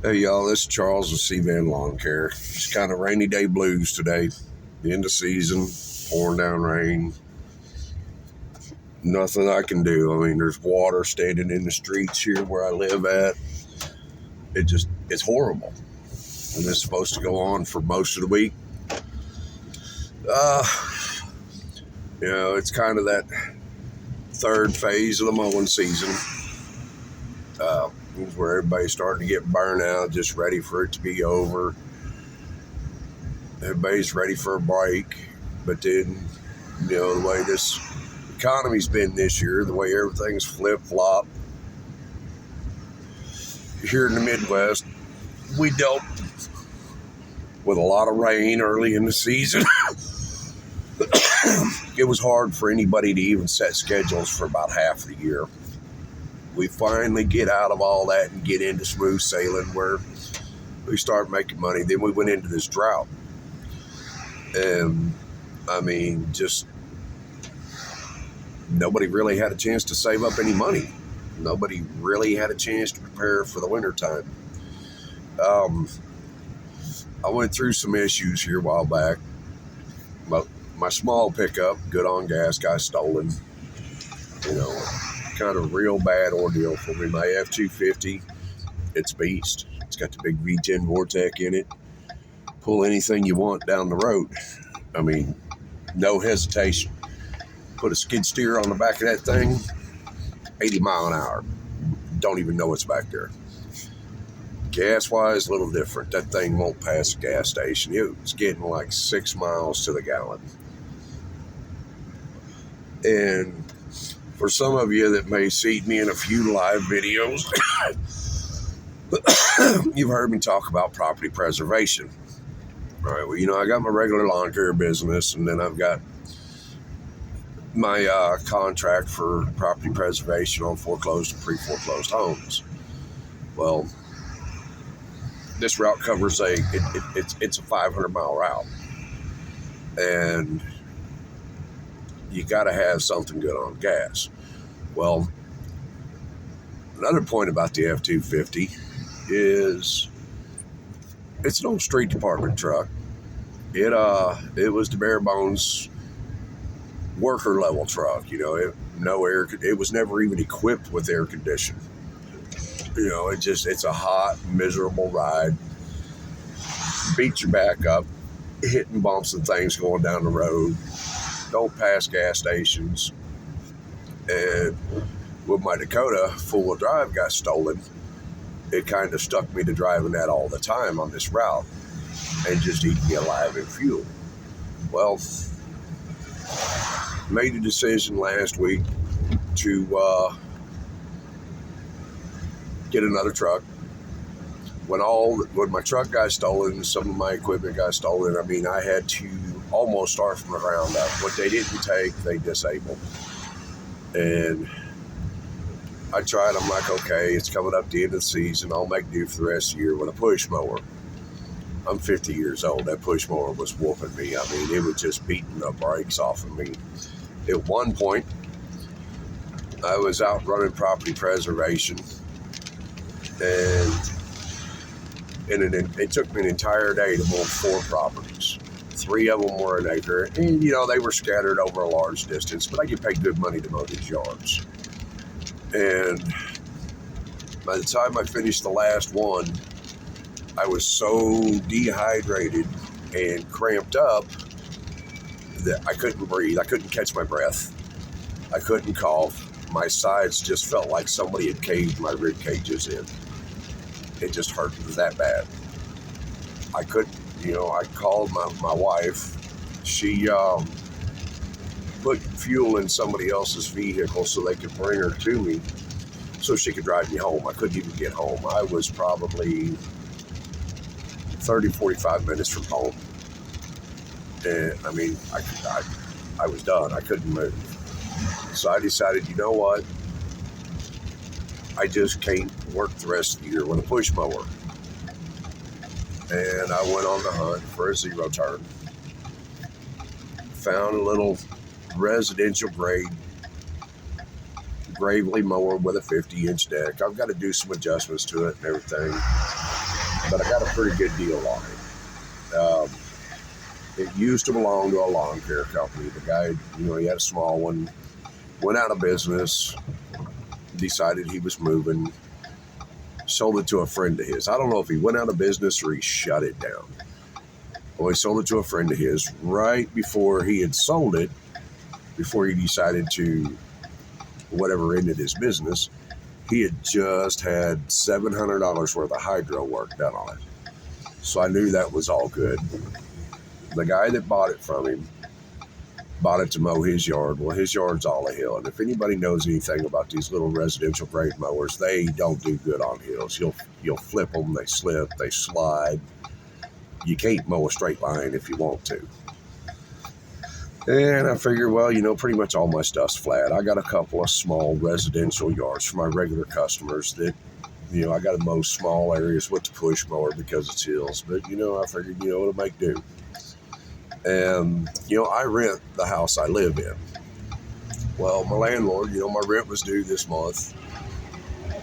Hey y'all, this is Charles with C Van Lawn Care. It's kind of rainy day blues today. The end of season, pouring down rain. Nothing I can do. I mean, there's water standing in the streets here where I live at. It's horrible. And it's supposed to go on for most of the week. Uh, it's kind of that third phase of the mowing season. Where everybody's starting to get burnt out, just ready for it to be over. Everybody's ready for a break, but then, the way this economy's been this year, the way everything's flip-flop. Here in the Midwest, we dealt with a lot of rain early in the season. It was hard for anybody to even set schedules for about half the year. We finally get out of all that and get into smooth sailing where we start making money. Then we went into this drought. And, just nobody really had a chance to save up any money. Nobody really had a chance to prepare for the winter time. I went through some issues here a while back. My small pickup, good on gas, got stolen. Kind of real bad ordeal for me. My F-250, it's a beast. It's got the big V10 Vortec in it. Pull anything you want down the road. No hesitation. Put a skid steer on the back of that thing, 80 mile an hour. Don't even know what's back there. Gas-wise, a little different. That thing won't pass a gas station. It's getting like 6 miles to the gallon. And for some of you that may see me in a few live videos, you've heard me talk about property preservation. All right, well, I got my regular lawn care business, and then I've got my contract for property preservation on foreclosed and pre-foreclosed homes. Well, this route covers it's a 500-mile route, and you got to have something good on gas. Well, another point about the F-250 is it's an old street department truck. It was the bare bones worker level truck. It was never even equipped with air conditioning. It's a hot, miserable ride. Beat your back up, hitting bumps and things going down the road. Don't pass gas stations. And when my Dakota four-wheel drive got stolen, it kind of stuck me to driving that all the time on this route and just eating me alive in fuel. Well, made a decision last week to get another truck. When my truck got stolen, some of my equipment got stolen. I had to almost start from the ground up. What they didn't take, they disabled. And I tried. I'm like, okay, it's coming up the end of the season. I'll make do for the rest of the year with a push mower. I'm 50 years old. That push mower was whooping me. It was just beating the brakes off of me. At one point, I was out running property preservation, and it took me an entire day to mow 4 properties. 3 of them were an acre, and they were scattered over a large distance, but I get paid good money to mow these yards. And by the time I finished the last one, I was so dehydrated and cramped up that I couldn't breathe. I couldn't catch my breath. I couldn't cough. My sides just felt like somebody had caved my rib cages in. It just hurt that bad. I couldn't, I called my wife. She put fuel in somebody else's vehicle so they could bring her to me so she could drive me home. I couldn't even get home. I was probably 30, 45 minutes from home. And I was done. I couldn't move. So I decided, you know what? I just can't work the rest of the year with a push mower. And I went on the hunt for a zero turn. Found a little residential grade Gravely mower with a 50-inch deck. I've got to do some adjustments to it and everything. but I got a pretty good deal on it. It used to belong to a lawn care company. The guy, he had a small one, went out of business, decided he was moving, sold it to a friend of his. I don't know if he went out of business or he shut it down. Well, he sold it to a friend of his right before he had sold it, before he decided to whatever ended his business. He had just had $700 worth of hydro work done on it. So I knew that was all good. The guy that bought it from him bought it to mow his yard. Well, his yard's all a hill. And if anybody knows anything about these little residential grade mowers, they don't do good on hills. You'll flip them, they slip, they slide. You can't mow a straight line if you want to. And I figured, well, pretty much all my stuff's flat. I got a couple of small residential yards for my regular customers that, I got to mow small areas with the push mower because it's hills. But, I figured, it'll make do. And, I rent the house I live in. Well, my landlord, my rent was due this month.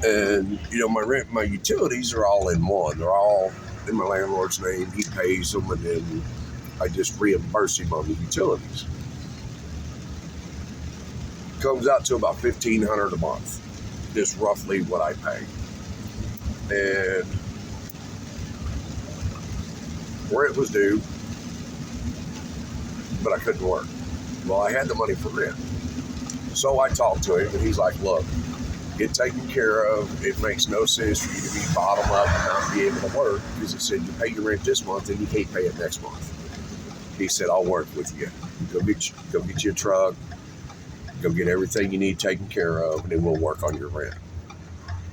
And, my rent and my utilities are all in one. They're all in my landlord's name. He pays them, and then I just reimburse him on the utilities. Comes out to about $1,500 a month. Just roughly what I pay. And rent was due, but I couldn't work. Well, I had the money for rent. So I talked to him, and he's like, look, get taken care of. It makes no sense for you to be bottom up and not be able to work, because he said, you pay your rent this month and you can't pay it next month. He said, I'll work with you. Go get you a truck. Go get everything you need taken care of, and then we'll work on your rent.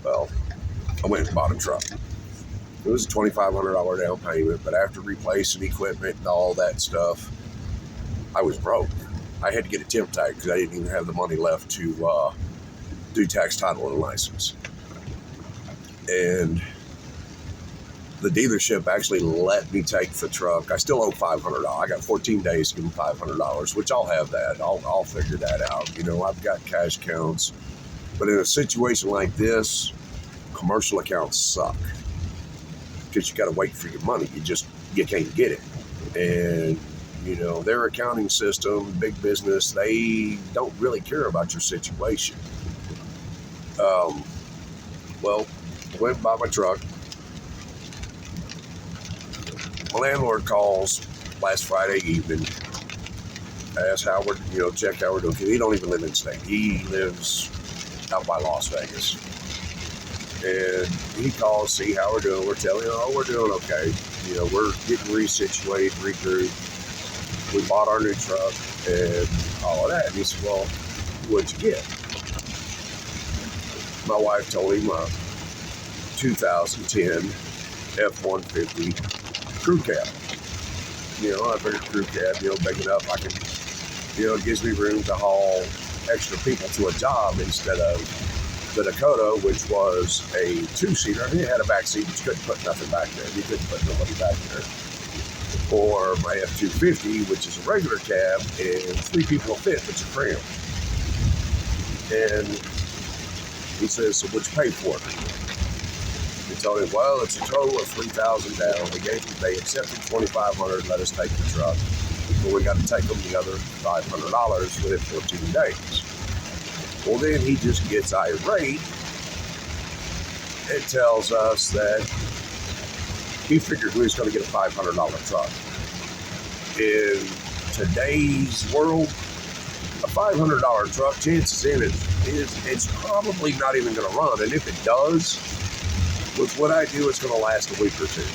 Well, I went and bought a truck. It was a $2,500 down payment, but after replacing equipment and all that stuff, I was broke. I had to get a temp tag because I didn't even have the money left to do tax, title, and license. And the dealership actually let me take the truck. I still owe $500. I got 14 days to give them $500, which I'll have that. I'll figure that out. I've got cash accounts. But in a situation like this, commercial accounts suck because you got to wait for your money. You can't get it. And, their accounting system, big business, they don't really care about your situation. Well, I went and bought my truck. My landlord calls last Friday evening, asked how we're, check how we're doing. He don't even live in state. He lives out by Las Vegas. And he calls, see how we're doing. We're telling him, we're doing okay. We're getting resituated, regrouped. We bought our new truck and all of that. And he said, well, what'd you get? My wife told him a 2010 F-150 crew cab. I figured crew cab, big enough I can, it gives me room to haul extra people to a job instead of the Dakota, which was a two-seater. I mean, it had a back seat, but you couldn't put nothing back there. You couldn't put nobody back there. Or my F-250, which is a regular cab, and 3 people will fit, but you're cramped. And he says, so what'd you pay for it? We told him, well, it's a total of $3,000 down. They accepted $2,500, let us take the truck. But we got to take them the other $500 within 14 days. Well, then he just gets irate and tells us that he figured we was going to get a $500 truck. In today's world, a $500 truck, chances in it is it's probably not even going to run. And if it does, with what I do, it's going to last a week or two.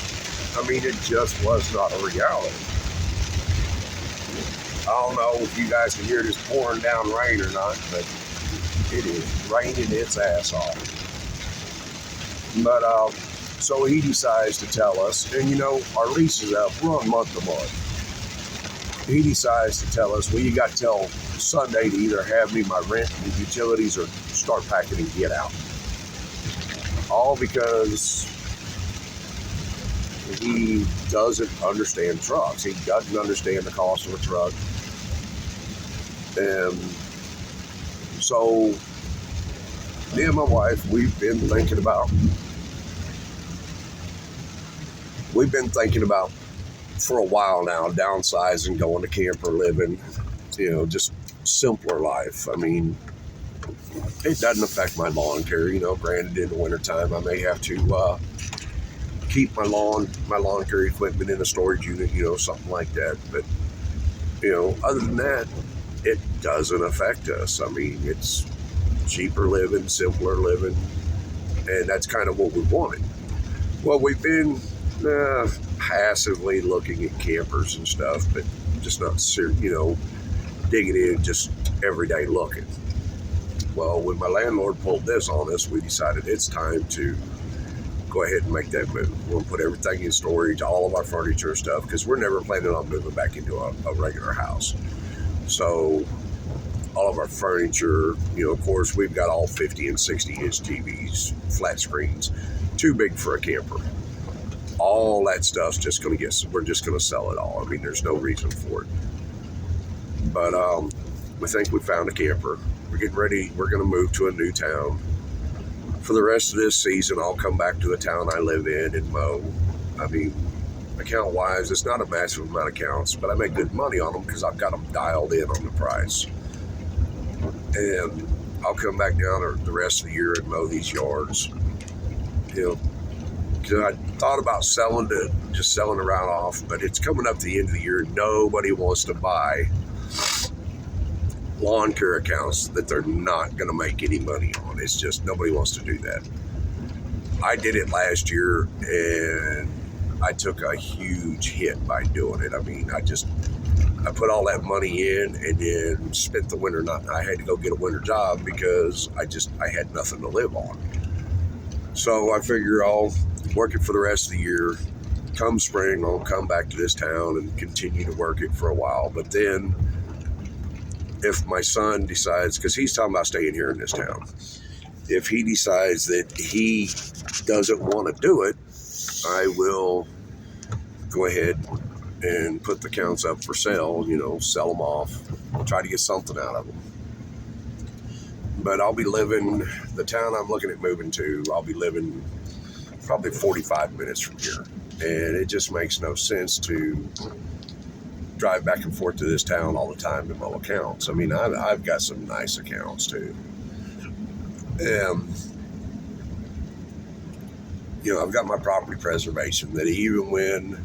I mean, it just was not a reality. I don't know if you guys can hear this pouring down rain or not, but it is raining its ass off. But so he decides to tell us, and our lease is up. We're on month to month. He decides to tell us, well, you got till Sunday to either have me my rent and utilities or start packing and get out. All because he doesn't understand trucks. He doesn't understand the cost of a truck. And so me and my wife, we've been thinking about we've been thinking about for a while now, downsizing, going to camper living, just simpler life. I mean, it doesn't affect my lawn care. Granted, in the wintertime, I may have to keep my lawn care equipment in a storage unit, something like that. But, other than that, it doesn't affect us. I mean, it's cheaper living, simpler living, and that's kind of what we wanted. Well, we've been passively looking at campers and stuff, but just not, digging in, just every day looking. Well, when my landlord pulled this on us, we decided it's time to go ahead and make that move. We'll put everything in storage, all of our furniture stuff, because we're never planning on moving back into a regular house. So all of our furniture, of course, we've got all 50 and 60-inch TVs, flat screens, too big for a camper. All that stuff's we're just going to sell it all. I mean, there's no reason for it. But we think we found a camper. We're getting ready. We're going to move to a new town. For the rest of this season, I'll come back to the town I live in and mow. I mean, account-wise, it's not a massive amount of accounts, but I make good money on them because I've got them dialed in on the price. And I'll come back down the rest of the year and mow these yards. I thought about selling around off, but it's coming up to the end of the year. Nobody wants to buy lawn care accounts that they're not going to make any money on. It's just nobody wants to do that. I did it last year, and I took a huge hit by doing it. I mean, I put all that money in and then spent the winter I had to go get a winter job because I had nothing to live on. So I figure I'll work it for the rest of the year. Come spring, I'll come back to this town and continue to work it for a while. But then if my son decides, because he's talking about staying here in this town, if he decides that he doesn't want to do it, I will go ahead and put the accounts up for sale, sell them off, try to get something out of them. But I'll be living, the town I'm looking at moving to, I'll be living probably 45 minutes from here. And it just makes no sense to drive back and forth to this town all the time to mow accounts. I mean, I've got some nice accounts too. I've got my property preservation that even when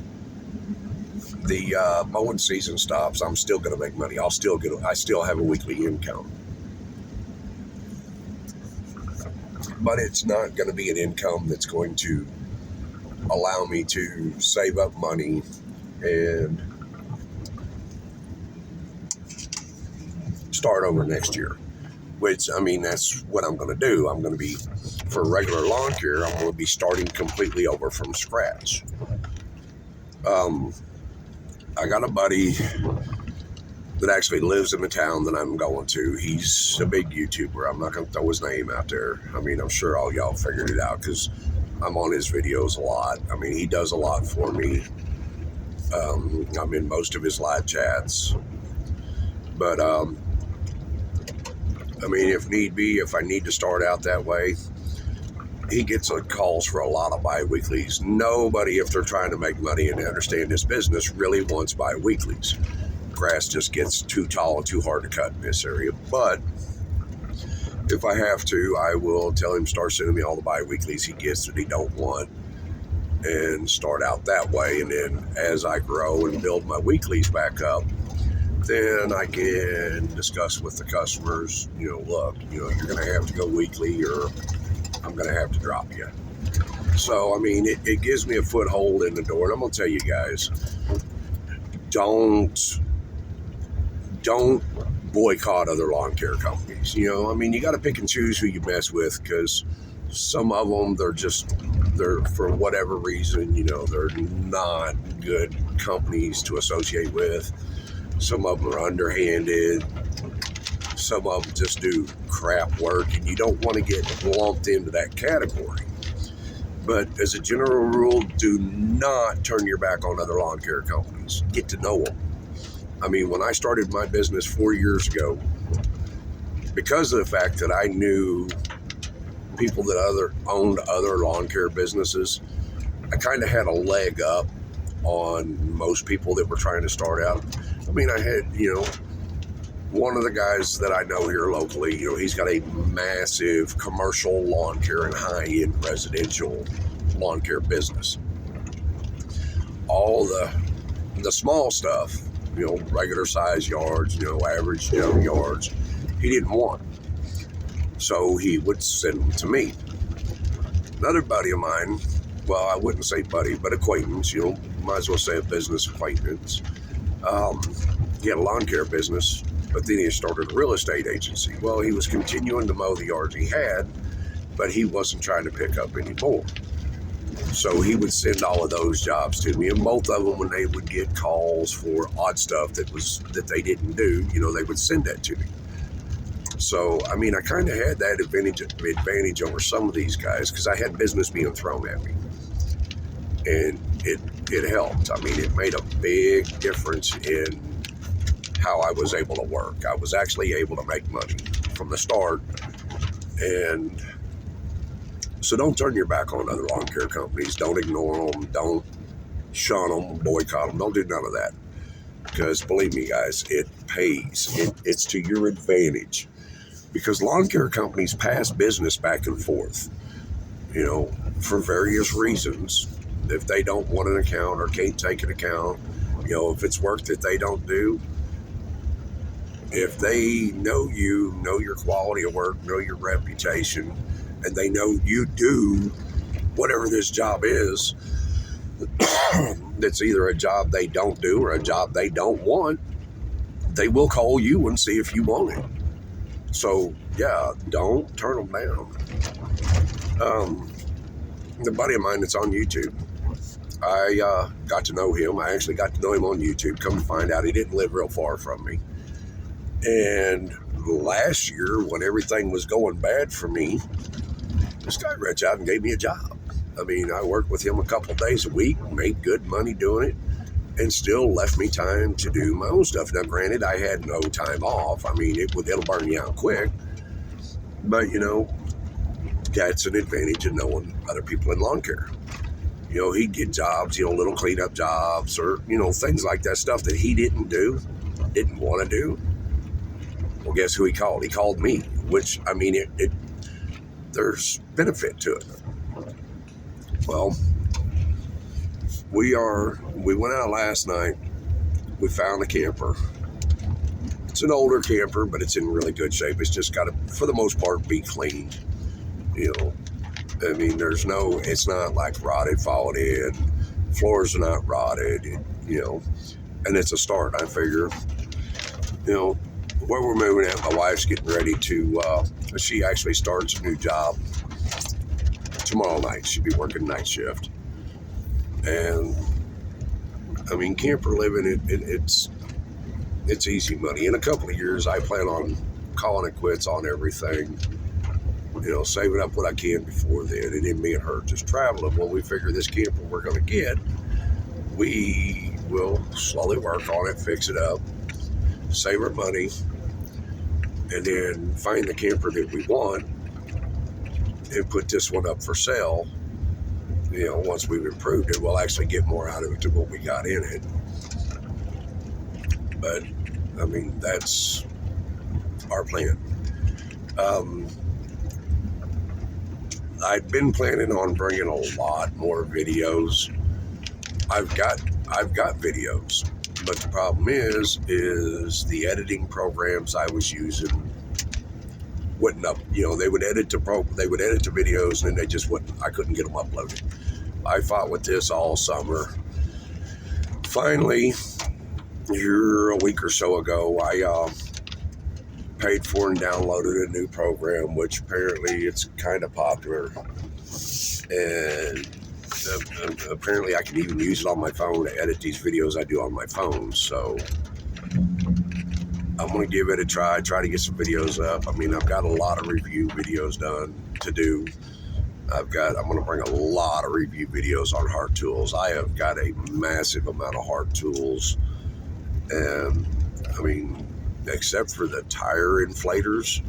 the mowing season stops, I'm still going to make money. I still have a weekly income. But it's not going to be an income that's going to allow me to save up money and start over next year. Which, I mean, that's what I'm going to do. I'm going to be, for regular lawn care, I'm going to be starting completely over from scratch. I got a buddy that actually lives in the town that I'm going to. He's a big YouTuber. I'm not going to throw his name out there. I mean, I'm sure all y'all figured it out because I'm on his videos a lot. I mean, he does a lot for me. I'm in most of his live chats. But, I mean, if need be, if I need to start out that way, he gets calls for a lot of bi-weeklies. Nobody, if they're trying to make money and understand this business, really wants bi-weeklies. Grass just gets too tall and too hard to cut in this area. But if I have to, I will tell him start sending me all the bi-weeklies he gets that he don't want and start out that way. And then as I grow and build my weeklies back up, then I can discuss with the customers, look, you're going to have to go weekly or I'm going to have to drop you. So, I mean, it gives me a foothold in the door. And I'm going to tell you guys, don't boycott other lawn care companies. I mean, you got to pick and choose who you mess with because some of them, they're for whatever reason, they're not good companies to associate with. Some of them are underhanded. Some of them just do crap work, and you don't want to get lumped into that category. But as a general rule, do not turn your back on other lawn care companies. Get to know them. I mean, when I started my business 4 years ago, because of the fact that I knew people that owned other lawn care businesses, I kind of had a leg up on most people that were trying to start out. I mean, I had, one of the guys that I know here locally, he's got a massive commercial lawn care and high-end residential lawn care business. All the small stuff, regular size yards, average yards, he didn't want. So he would send them to me. Another buddy of mine, well, I wouldn't say buddy, but acquaintance, might as well say a business acquaintance. He had a lawn care business, but then he started a real estate agency. Well, he was continuing to mow the yards he had, but he wasn't trying to pick up any more. So he would send all of those jobs to me, and both of them, when they would get calls for odd stuff that they didn't do, they would send that to me. So, I mean, I kind of had that advantage over some of these guys because I had business being thrown at me. And it helped. I mean, it made a big difference in how I was able to work. I was actually able to make money from the start. And so don't turn your back on other lawn care companies. Don't ignore them. Don't shun them, boycott them. Don't do none of that. Because believe me, guys, it pays. It's to your advantage. Because lawn care companies pass business back and forth, for various reasons. If they don't want an account or can't take an account, if it's work that they don't do, if they know you, know your quality of work, know your reputation, and they know you do whatever this job is, that's either a job they don't do or a job they don't want, they will call you and see if you want it. So, yeah, don't turn them down. The buddy of mine that's on YouTube, I got to know him. I actually got to know him on YouTube. Come to find out, he didn't live real far from me. And last year, when everything was going bad for me, this guy reached out and gave me a job. I mean, I worked with him a couple of days a week, made good money doing it, and still left me time to do my own stuff. Now, granted, I had no time off. I mean, it'll burn you out quick. But, that's an advantage of knowing other people in lawn care. He'd get jobs, little cleanup jobs or, things like that, stuff that he didn't want to do. Well, guess who he called? He called me, which, I mean, there's benefit to it. Well, we went out last night. We found a camper. It's an older camper, but it's in really good shape. It's just got to, for the most part, be cleaned. I mean, it's not like rotted, fallen in. Floors are not rotted, and it's a start. I figure, where we're moving at, my wife's getting ready to, she actually starts a new job tomorrow night. She'll be working night shift. And, I mean, camper living, it's easy money. In a couple of years, I plan on calling it quits on everything, saving up what I can before then. And then me and her just traveling. When we figure this camper we're going to get, we will slowly work on it, fix it up, save our money, and then find the camper that we want and put this one up for sale. Once we've improved it, we'll actually get more out of it than what we got in it. But, I mean, that's our plan. I've been planning on bringing a lot more videos. I've got videos, but the problem is the editing programs I was using wouldn't up. They would edit the videos, and then they just wouldn't. I couldn't get them uploaded. I fought with this all summer. Finally, here a week or so ago, I paid for and downloaded a new program, which apparently it's kind of popular, and apparently I can even use it on my phone to edit these videos I do on my phone. So I'm going to give it a try to get some videos up. I mean, I've got a lot of review videos done to do. I'm going to bring a lot of review videos on Hart Tools. I have got a massive amount of Hart Tools, and I mean, except for the tire inflators,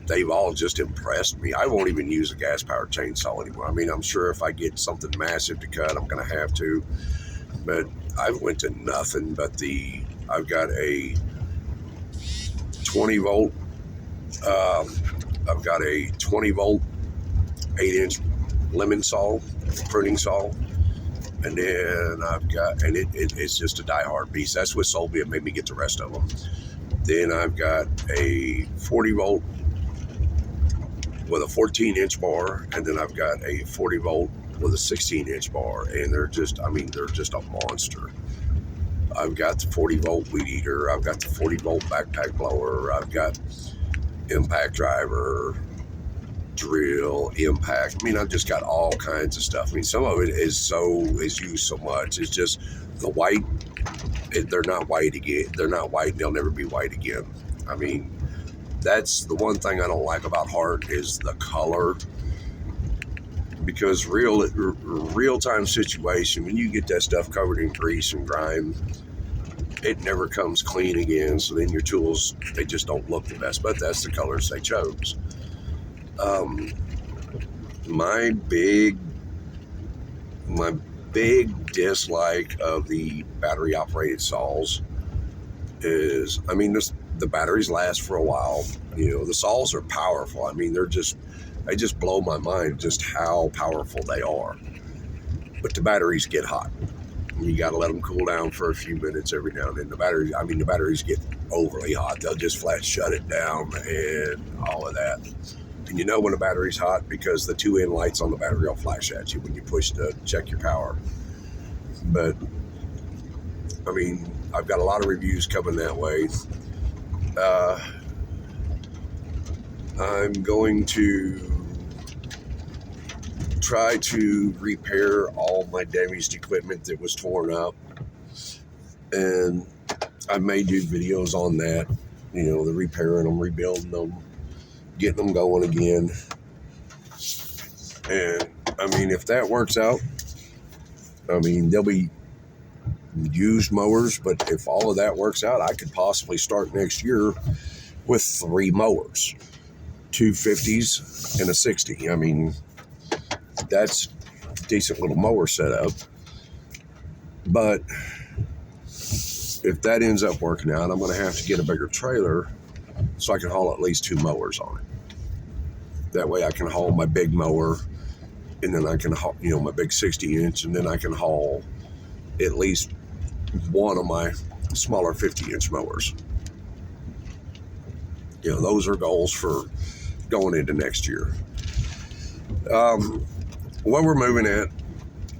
they've all just impressed me. I won't even use a gas-powered chainsaw anymore. I mean, I'm sure if I get something massive to cut, I'm going to have to. But I've went to nothing but I've got a 20 volt, I've got a 20 volt, 8-inch lemon saw, pruning saw. And then it's just a die-hard beast. That's what sold me and made me get the rest of them. Then I've got a 40 volt with a 14-inch bar, and then I've got a 40 volt with a 16-inch bar, and they're just a monster. I've got the 40 volt weed eater. I've got the 40 volt backpack blower. I've got impact driver, drill, impact. I mean, I've just got all kinds of stuff. I mean, some of it is used so much. It's just the white. They're not white again. They're not white. They'll never be white again. I mean, that's the one thing I don't like about Hart is the color. Because real-time situation, when you get that stuff covered in grease and grime, it never comes clean again. So then your tools, they just don't look the best. But that's the colors they chose. My big dislike of the battery operated saws is, I mean, the batteries last for a while. You know, the saws are powerful. I mean, they just blow my mind just how powerful they are. But the batteries get hot. You got to let them cool down for a few minutes every now and then. The batteries get overly hot. They'll just flat shut it down and all of that. And you know when a battery's hot because the 2N lights on the battery will flash at you when you push to check your power. But, I mean, I've got a lot of reviews coming that way. I'm going to try to repair all my damaged equipment that was torn up. And I may do videos on that, you know, the repairing them, rebuilding them, getting them going again. And I mean, if that works out, I mean, there'll be used mowers, but if all of that works out, I could possibly start next year with 3 mowers, 2 50s and a 60. I mean, that's a decent little mower setup. But if that ends up working out, I'm going to have to get a bigger trailer so I can haul at least 2 mowers on it. That way I can haul my big mower, and then I can haul, you know, my big 60-inch, and then I can haul at least one of my smaller 50-inch mowers. You know, those are goals for going into next year. What we're moving at,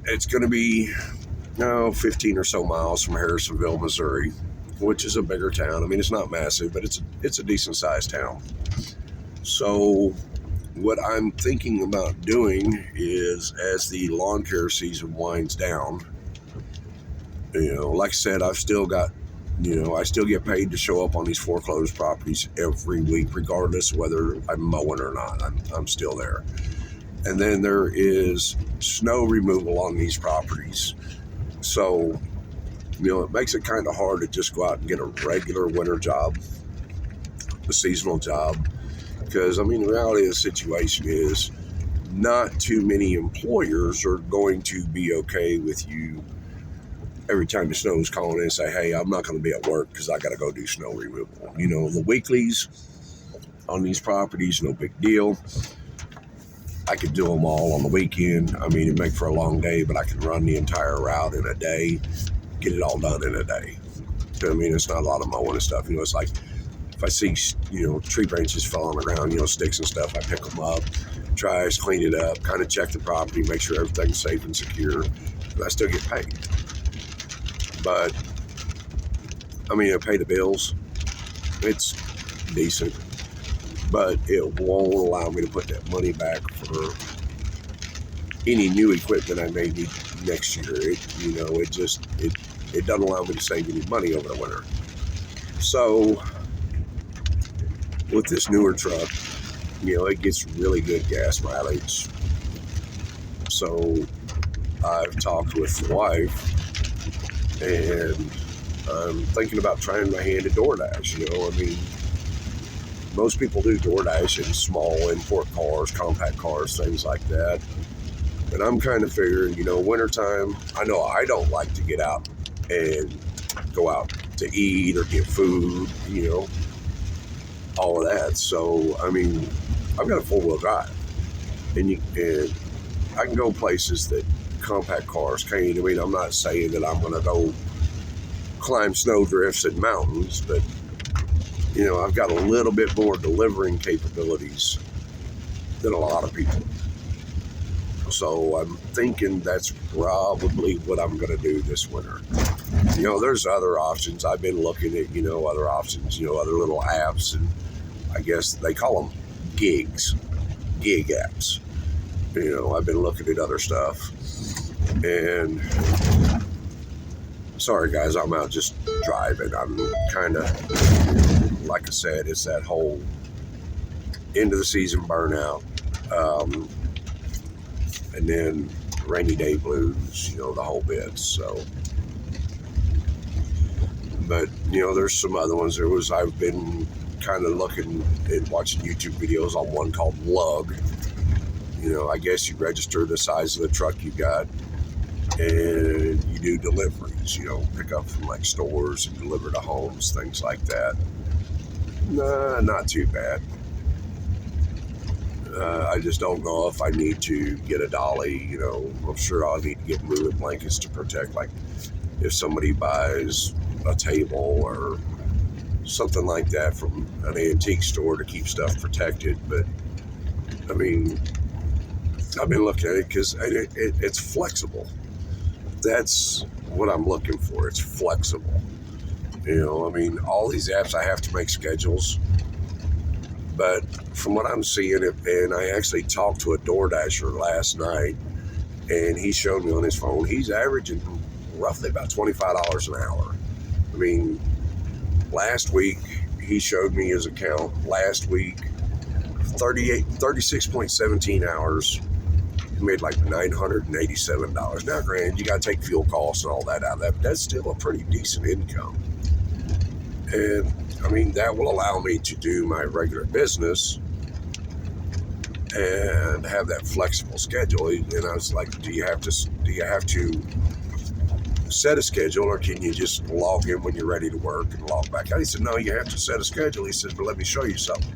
it's going to be 15 or so miles from Harrisonville, Missouri, which is a bigger town. I mean, it's not massive, but it's a decent sized town. So what I'm thinking about doing is, as the lawn care season winds down, you know, like I said, I've still got, you know, I still get paid to show up on these foreclosed properties every week, regardless of whether I'm mowing or not. I'm still there. And then there is snow removal on these properties. So, you know, it makes it kind of hard to just go out and get a regular winter job, a seasonal job. Because, I mean, the reality of the situation is not too many employers are going to be okay with you every time the snow is calling in and say, hey, I'm not going to be at work because I got to go do snow removal. You know, the weeklies on these properties, no big deal. I could do them all on the weekend. I mean, it'd make for a long day, but I can run the entire route in a day, get it all done in a day. I mean, it's not a lot of mowing and stuff. You know, it's like if I see, you know, tree branches fall on the ground, you know, sticks and stuff, I pick them up, trash, clean it up, kind of check the property, make sure everything's safe and secure, and I still get paid. But, I mean, I pay the bills. It's decent. But it won't allow me to put that money back for any new equipment I may need next year. It doesn't allow me to save any money over the winter. So with this newer truck, you know, it gets really good gas mileage. So I've talked with the wife, and I'm thinking about trying my hand at DoorDash. You know, I mean, most people do DoorDash in small import cars, compact cars, things like that. And I'm kind of figuring, wintertime, I know I don't like to get out and go out to eat or get food, all of that. So, I mean, I've got a four-wheel drive. And I can go places that compact cars can't. I mean, I'm not saying that I'm going to go climb snow drifts and mountains, but, I've got a little bit more delivering capabilities than a lot of people. So I'm thinking that's probably what I'm going to do this winter. There's other options. I've been looking at, other options, other little apps, and I guess they call them gig apps. I've been looking at other stuff. And sorry, guys, I'm out just driving. I'm kind of, like I said, it's that whole end of the season burnout. And then rainy day blues, the whole bit. So, but, there's some other ones. I've been kind of looking and watching YouTube videos on one called Lug. I guess you register the size of the truck you got and you do deliveries, pick up from like stores and deliver to homes, things like that. Nah, not too bad. I just don't know if I need to get a dolly. I'm sure I'll need to get moving blankets to protect, like if somebody buys a table or something like that from an antique store to keep stuff protected. But I mean, I've been looking at it because it's flexible. That's what I'm looking for. It's flexible. I mean, all these apps, I have to make schedules. But from what I'm seeing, and I actually talked to a DoorDasher last night, and he showed me on his phone, he's averaging roughly about $25 an hour. I mean, last week, he showed me his account. Last week, 36.17 hours. He made like $987. Now, granted, you got to take fuel costs and all that out of that, but that's still a pretty decent income. And I mean, that will allow me to do my regular business and have that flexible schedule. And I was like, do you have to set a schedule, or can you just log in when you're ready to work and log back out? He said, no, you have to set a schedule. He said, but let me show you something.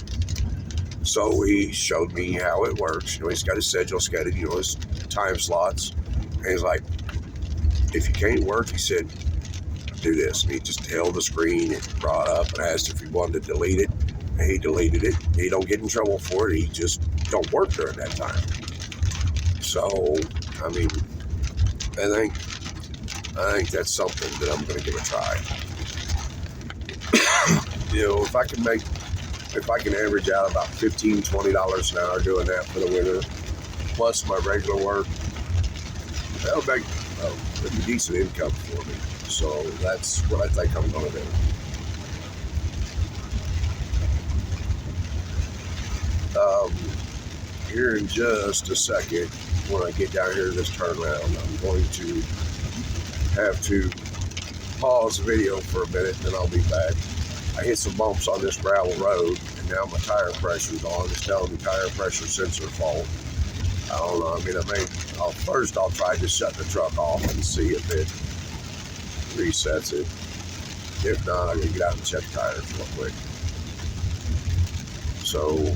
So he showed me how it works. He's got his schedule scheduled, his time slots. And he's like, if you can't work, he said, do this. And he just held the screen and brought up and asked if he wanted to delete it. And he deleted it. He don't get in trouble for it. He just don't work during that time. So, I mean, I think that's something that I'm going to give a try. If I can average out about $15, $20 an hour doing that for the winter, plus my regular work, that'll make a decent income for me. So that's what I think I'm going to do. Here in just a second, when I get down here to this turnaround, I'm going to have to pause the video for a minute, and then I'll be back. I hit some bumps on this gravel road, and now my tire pressure's on. It's telling me tire pressure sensor fault. I don't know. I mean, first I'll try to shut the truck off and see if it resets it. If not, I'm going to get out and check tires real quick. So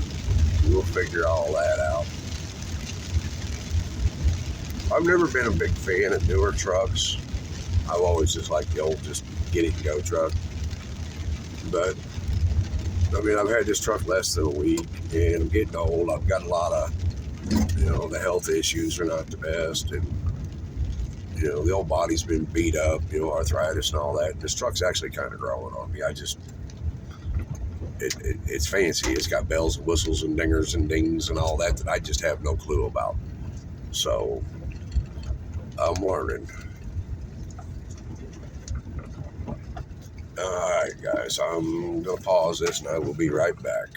we'll figure all that out. I've never been a big fan of newer trucks. I've always just liked the old, just get it and go truck. But, I mean, I've had this truck less than a week, and I'm getting old. I've got a lot of, the health issues are not the best, and, the old body's been beat up, arthritis and all that. This truck's actually kind of growing on me. It's fancy. It's got bells and whistles and dingers and dings and all that I just have no clue about. So, I'm learning. Alright guys, I'm going to pause this and I will be right back.